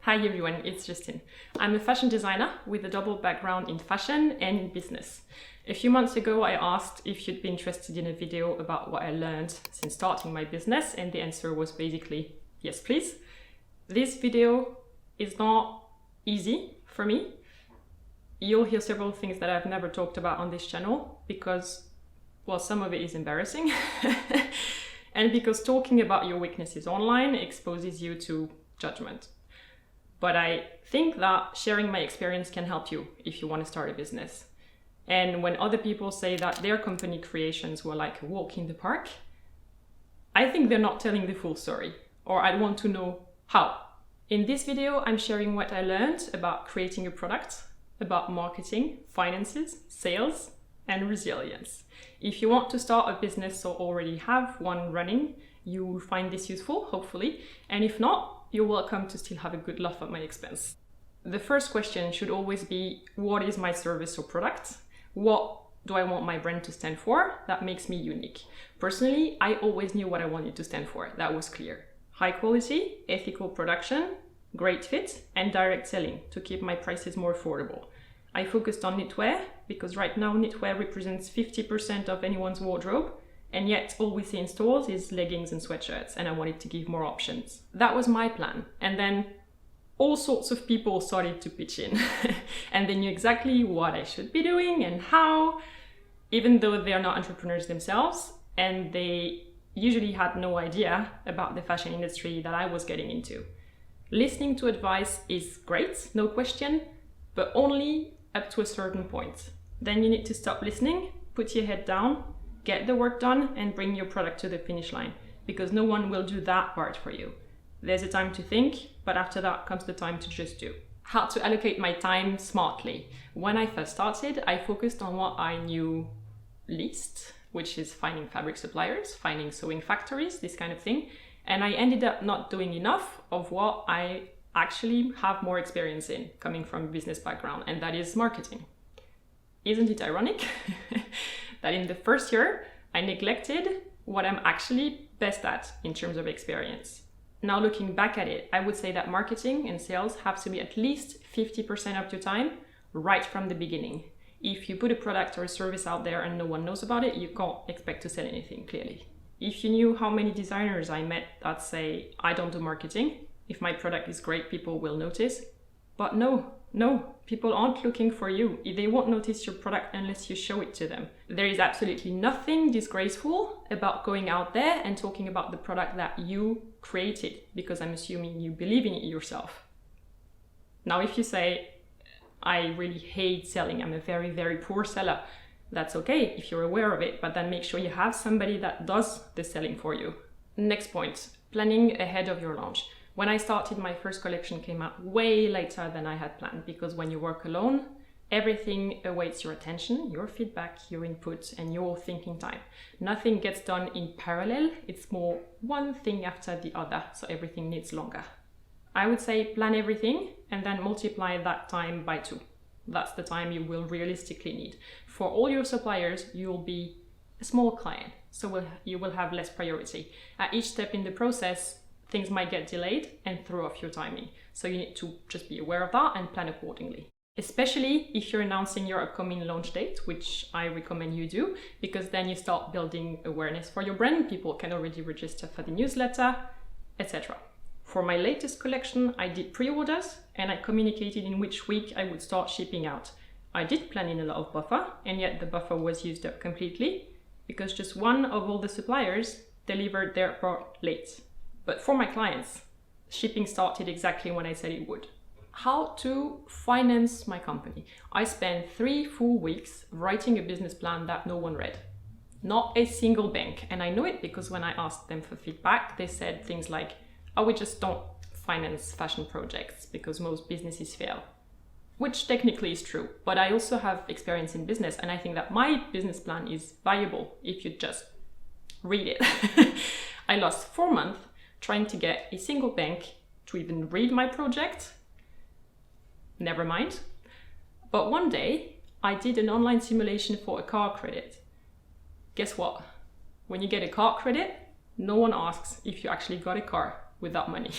Hi everyone, it's Justine. I'm a fashion designer with a double background in fashion and in business. A few months ago, I asked if you'd be interested in a video about what I learned since starting my business, and the answer was basically, yes please. This video is not easy for me. You'll hear several things that I've never talked about on this channel because, well, some of it is embarrassing. And because talking about your weaknesses online exposes you to judgment. But I think that sharing my experience can help you if you want to start a business. And when other people say that their company creations were like a walk in the park, I think they're not telling the full story, or I'd want to know how. In this video, I'm sharing what I learned about creating a product, about marketing, finances, sales, and resilience. If you want to start a business or already have one running, you will find this useful, hopefully. And if not, you're welcome to still have a good laugh at my expense. The first question should always be, what is my service or product? What do I want my brand to stand for? That makes me unique. Personally, I always knew what I wanted to stand for. That was clear. High quality, ethical production, great fit, and direct selling to keep my prices more affordable. I focused on knitwear because right now knitwear represents 50% of anyone's wardrobe. And yet all we see in stores is leggings and sweatshirts, and I wanted to give more options. That was my plan. And then all sorts of people started to pitch in and they knew exactly what I should be doing and how, even though they are not entrepreneurs themselves, and they usually had no idea about the fashion industry that I was getting into. Listening to advice is great, no question, but only up to a certain point. Then you need to stop listening, put your head down, get the work done, and bring your product to the finish line, because no one will do that part for you. There's a time to think, but after that comes the time to just do. How to allocate my time smartly. When I first started, I focused on what I knew least, which is finding fabric suppliers, finding sewing factories, this kind of thing. And I ended up not doing enough of what I actually have more experience in, coming from a business background, and that is marketing. Isn't it ironic that in the first year, I neglected what I'm actually best at in terms of experience? Now looking back at it, I would say that marketing and sales have to be at least 50% of your time right from the beginning. If you put a product or a service out there and no one knows about it, you can't expect to sell anything, clearly. If you knew how many designers I met that say, I don't do marketing, if my product is great, people will notice. But no, people aren't looking for you. They won't notice your product unless you show it to them. There is absolutely nothing disgraceful about going out there and talking about the product that you created, because I'm assuming you believe in it yourself. Now, if you say, I really hate selling, I'm a very, very poor seller, that's okay if you're aware of it, but then make sure you have somebody that does the selling for you. Next point, planning ahead of your launch. When I started, my first collection came out way later than I had planned, because when you work alone, everything awaits your attention, your feedback, your input, and your thinking time. Nothing gets done in parallel. It's more one thing after the other, so everything needs longer. I would say plan everything and then multiply that time by 2. That's the time you will realistically need. For all your suppliers, you'll be a small client, so you will have less priority. At each step in the process, things might get delayed and throw off your timing. So you need to just be aware of that and plan accordingly. Especially if you're announcing your upcoming launch date, which I recommend you do, because then you start building awareness for your brand. People can already register for the newsletter, etc. For my latest collection, I did pre-orders and I communicated in which week I would start shipping out. I did plan in a lot of buffer, and yet the buffer was used up completely because just one of all the suppliers delivered their part late. But for my clients, shipping started exactly when I said it would. How to finance my company. I spent 3 full weeks writing a business plan that no one read. Not a single bank. And I know it because when I asked them for feedback, they said things like, oh, we just don't finance fashion projects because most businesses fail. Which technically is true, but I also have experience in business, and I think that my business plan is viable if you just read it. I lost 4 months trying to get a single bank to even read my project. Never mind. But one day I did an online simulation for a car credit. Guess what? When you get a car credit, no one asks if you actually got a car with that money.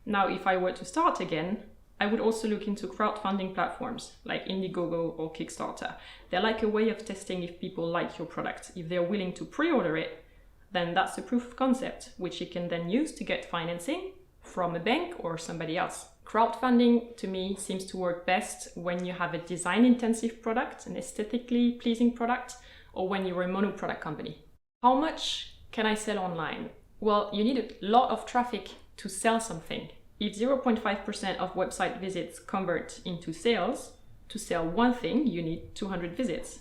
Now, if I were to start again, I would also look into crowdfunding platforms like Indiegogo or Kickstarter. They're like a way of testing if people like your product. If they're willing to pre-order it, then that's a proof of concept, which you can then use to get financing from a bank or somebody else. Crowdfunding, to me, seems to work best when you have a design-intensive product, an aesthetically pleasing product, or when you're a mono-product company. How much can I sell online? Well, you need a lot of traffic to sell something. If 0.5% of website visits convert into sales, to sell one thing, you need 200 visits.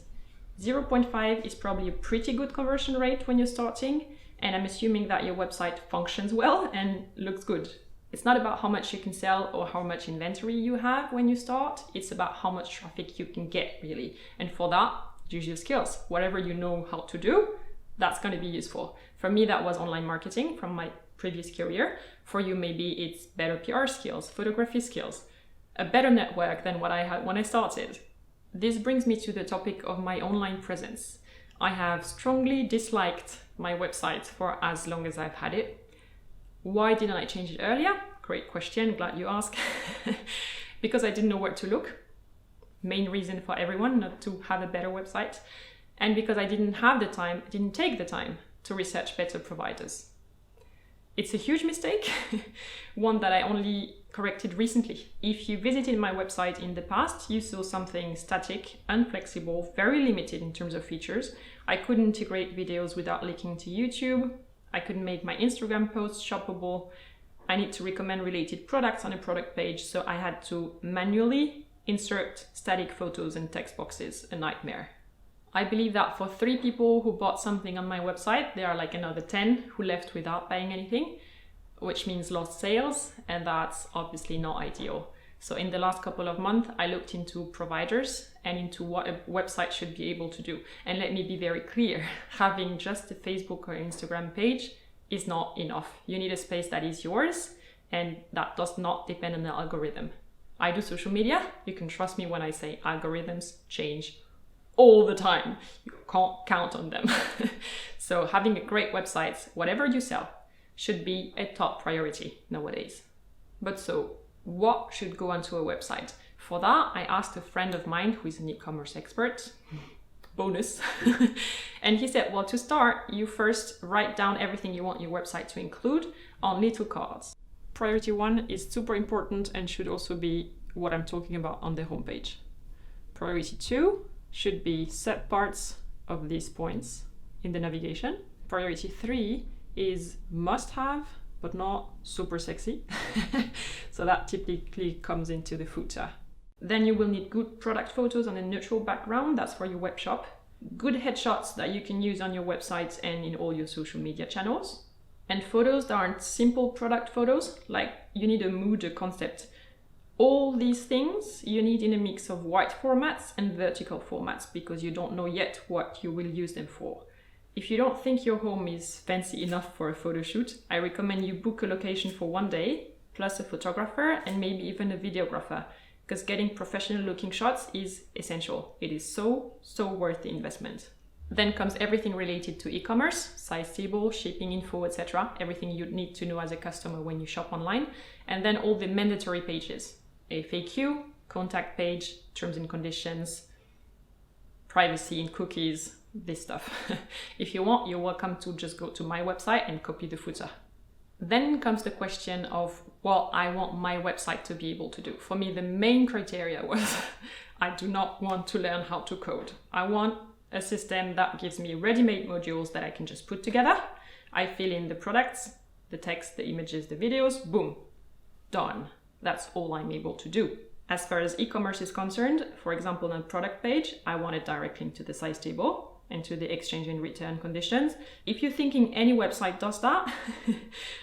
0.5 is probably a pretty good conversion rate when you're starting, and I'm assuming that your website functions well and looks good. It's not about how much you can sell or how much inventory you have when you start. It's about how much traffic you can get, really. And for that, use your skills. Whatever you know how to do, that's going to be useful. For me, that was online marketing from my previous career. For you, maybe it's better PR skills, photography skills, a better network than what I had when I started. This brings me to the topic of my online presence. I have strongly disliked my website for as long as I've had it. Why didn't I change it earlier? Great question, glad you asked. Because I didn't know where to look. Main reason for everyone not to have a better website. And because I didn't take the time to research better providers. It's a huge mistake, one that I only corrected recently. If you visited my website in the past, you saw something static, unflexible, very limited in terms of features. I couldn't integrate videos without linking to YouTube. I couldn't make my Instagram posts shoppable. I need to recommend related products on a product page, so I had to manually insert static photos and text boxes, a nightmare. I believe that for 3 people who bought something on my website, there are like another 10 who left without buying anything, which means lost sales, and that's obviously not ideal. So in the last couple of months, I looked into providers and into what a website should be able to do. And let me be very clear, having just a Facebook or Instagram page is not enough. You need a space that is yours, and that does not depend on the algorithm. I do social media. You can trust me when I say algorithms change all the time. You can't count on them. So having a great website, whatever you sell, should be a top priority nowadays. But so, what should go onto a website? For that, I asked a friend of mine who is an e-commerce expert, bonus, and he said, well, to start, you first write down everything you want your website to include on little cards. Priority 1 is super important and should also be what I'm talking about on the homepage. Priority 2 should be set parts of these points in the navigation. Priority 3 is must have, but not super sexy. So that typically comes into the footer. Then you will need good product photos on a neutral background. That's for your web shop. Good headshots that you can use on your websites and in all your social media channels. And photos that aren't simple product photos, like you need a mood, a concept. All these things you need in a mix of white formats and vertical formats because you don't know yet what you will use them for. If you don't think your home is fancy enough for a photo shoot, I recommend you book a location for one day, plus a photographer and maybe even a videographer, because getting professional looking shots is essential. It is so worth the investment. Then comes everything related to e-commerce, size table, shipping info, etc. Everything you need to know as a customer when you shop online. And then all the mandatory pages. FAQ, contact page, terms and conditions, privacy and cookies, this stuff. If you want, you're welcome to just go to my website and copy the footer. Then comes the question of what I want my website to be able to do. For me, the main criteria was I do not want to learn how to code. I want a system that gives me ready-made modules that I can just put together. I fill in the products, the text, the images, the videos, boom, done. That's all I'm able to do. As far as e-commerce is concerned, for example, on a product page, I want a direct link to the size table and to the exchange and return conditions. If you're thinking any website does that,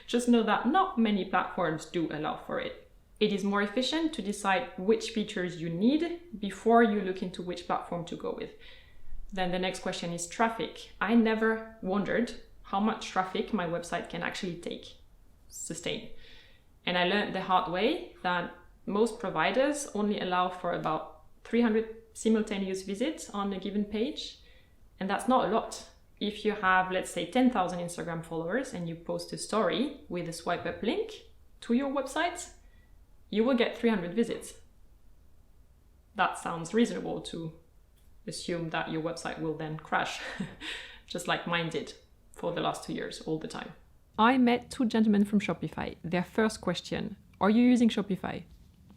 just know that not many platforms do allow for it. It is more efficient to decide which features you need before you look into which platform to go with. Then the next question is traffic. I never wondered how much traffic my website can actually sustain. And I learned the hard way that most providers only allow for about 300 simultaneous visits on a given page. And that's not a lot. If you have, let's say, 10,000 Instagram followers and you post a story with a swipe up link, to your website, you will get 300 visits. That sounds reasonable to assume that your website will then crash, just like mine did for the last 2 years, all the time. I met 2 gentlemen from Shopify. Their first question, are you using Shopify?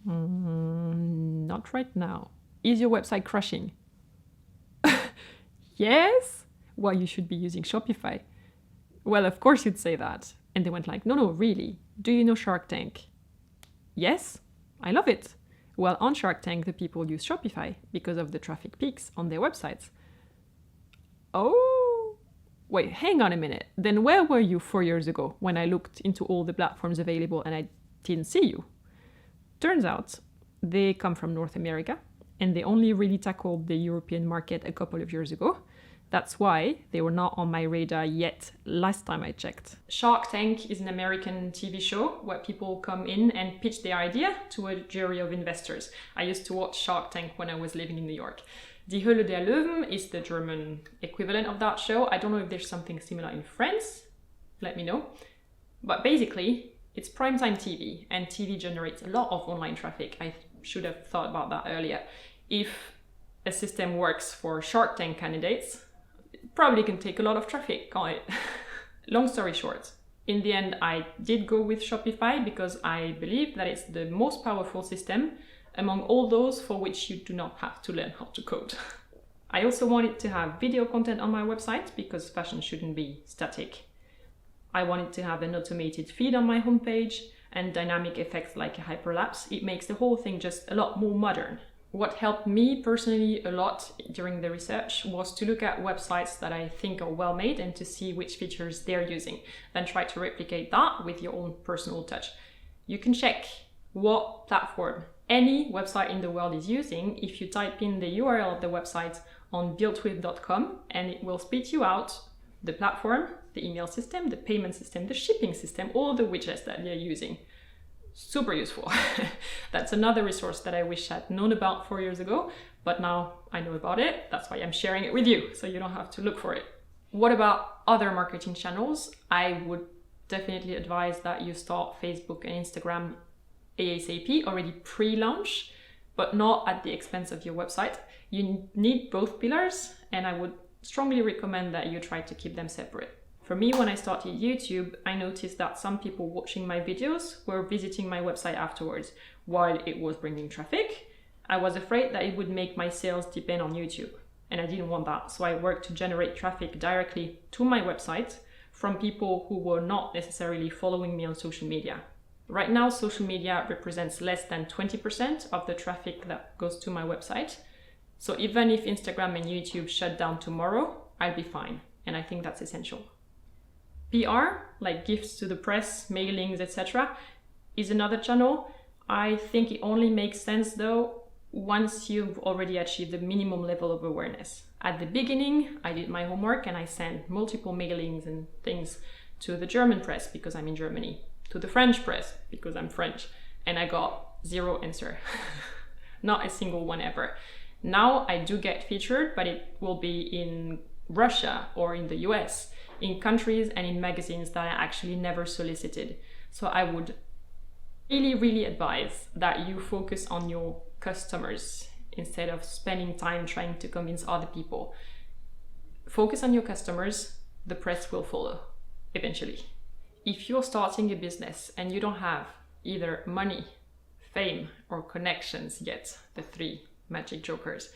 Not right now. Is your website crashing? Yes? Well, you should be using Shopify. Well, of course you'd say that. And they went like, no, really. Do you know Shark Tank? Yes, I love it. Well, on Shark Tank, the people use Shopify because of the traffic peaks on their websites. Oh, wait, hang on a minute. Then where were you 4 years ago when I looked into all the platforms available and I didn't see you? Turns out they come from North America and they only really tackled the European market a couple of years ago. That's why they were not on my radar yet last time I checked. Shark Tank is an American TV show where people come in and pitch their idea to a jury of investors. I used to watch Shark Tank when I was living in New York. Die Höhle der Löwen is the German equivalent of that show. I don't know if there's something similar in France. Let me know. But basically, it's primetime TV, and TV generates a lot of online traffic. I should have thought about that earlier. If a system works for Shark Tank candidates, it probably can take a lot of traffic, can't it? Long story short, in the end, I did go with Shopify because I believe that it's the most powerful system among all those for which you do not have to learn how to code. I also wanted to have video content on my website because fashion shouldn't be static. I wanted to have an automated feed on my homepage and dynamic effects like a hyperlapse. It makes the whole thing just a lot more modern. What helped me personally a lot during the research was to look at websites that I think are well made and to see which features they're using. Then try to replicate that with your own personal touch. You can check what platform any website in the world is using if you type in the URL of the website on builtwith.com, and it will spit you out the platform, the email system, the payment system, the shipping system, all the widgets that they're using. Super useful. That's another resource that I wish I'd known about 4 years ago, but now I know about it. That's why I'm sharing it with you, so you don't have to look for it. What about other marketing channels? I would definitely advise that you start Facebook and Instagram ASAP, already pre-launch, but not at the expense of your website. You need both pillars, and I would strongly recommend that you try to keep them separate. For me, when I started YouTube, I noticed that some people watching my videos were visiting my website afterwards while it was bringing traffic. I was afraid that it would make my sales depend on YouTube, and I didn't want that. So I worked to generate traffic directly to my website from people who were not necessarily following me on social media. Right now, social media represents less than 20% of the traffic that goes to my website. So even if Instagram and YouTube shut down tomorrow, I'll be fine. And I think that's essential. PR, like gifts to the press, mailings, etc., is another channel. I think it only makes sense though once you've already achieved the minimum level of awareness. At the beginning, I did my homework and I sent multiple mailings and things to the German press because I'm in Germany, to the French press because I'm French, and I got 0 answer. Not a single one ever. Now I do get featured, but it will be in Russia or in the US, in countries and in magazines that I actually never solicited. So I would really advise that you focus on your customers instead of spending time trying to convince other people. Focus on your customers, the press will follow eventually. If you're starting a business and you don't have either money, fame, or connections yet, the 3 magic jokers,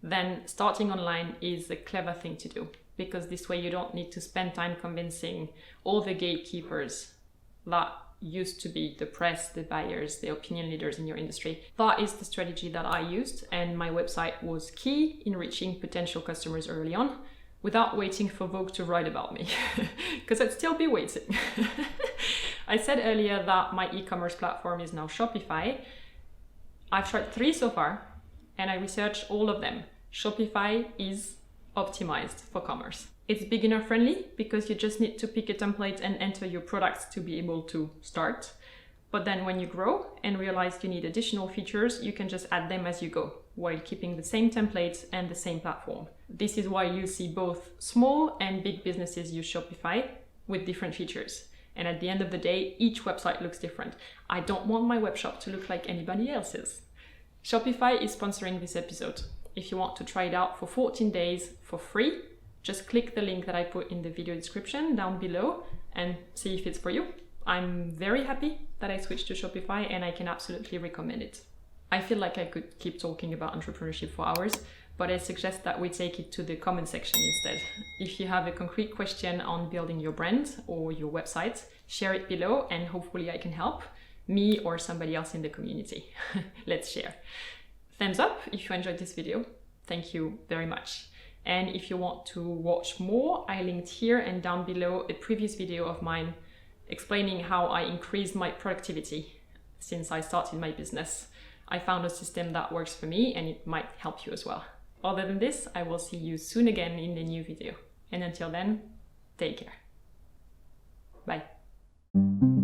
then starting online is a clever thing to do, because this way you don't need to spend time convincing all the gatekeepers that used to be the press, the buyers, the opinion leaders in your industry. That is the strategy that I used, and my website was key in reaching potential customers early on without waiting for Vogue to write about me, because I'd still be waiting. I said earlier that my e-commerce platform is now Shopify. I've tried 3 so far, and I researched all of them. Shopify is optimized for commerce. It's beginner friendly because you just need to pick a template and enter your products to be able to start. But then when you grow and realize you need additional features, you can just add them as you go while keeping the same templates and the same platform. This is why you see both small and big businesses use Shopify with different features. And at the end of the day, each website looks different. I don't want my webshop to look like anybody else's. Shopify is sponsoring this episode. If you want to try it out for 14 days for free, just click the link that I put in the video description down below and see if it's for you. I'm very happy that I switched to Shopify and I can absolutely recommend it. I feel like I could keep talking about entrepreneurship for hours, but I suggest that we take it to the comment section instead. If you have a concrete question on building your brand or your website, share it below and hopefully I can help me or somebody else in the community. Let's share. Thumbs up if you enjoyed this video. Thank you very much. And if you want to watch more, I linked here and down below a previous video of mine explaining how I increased my productivity since I started my business. I found a system that works for me and it might help you as well. Other than this, I will see you soon again in a new video. And until then, take care. Bye.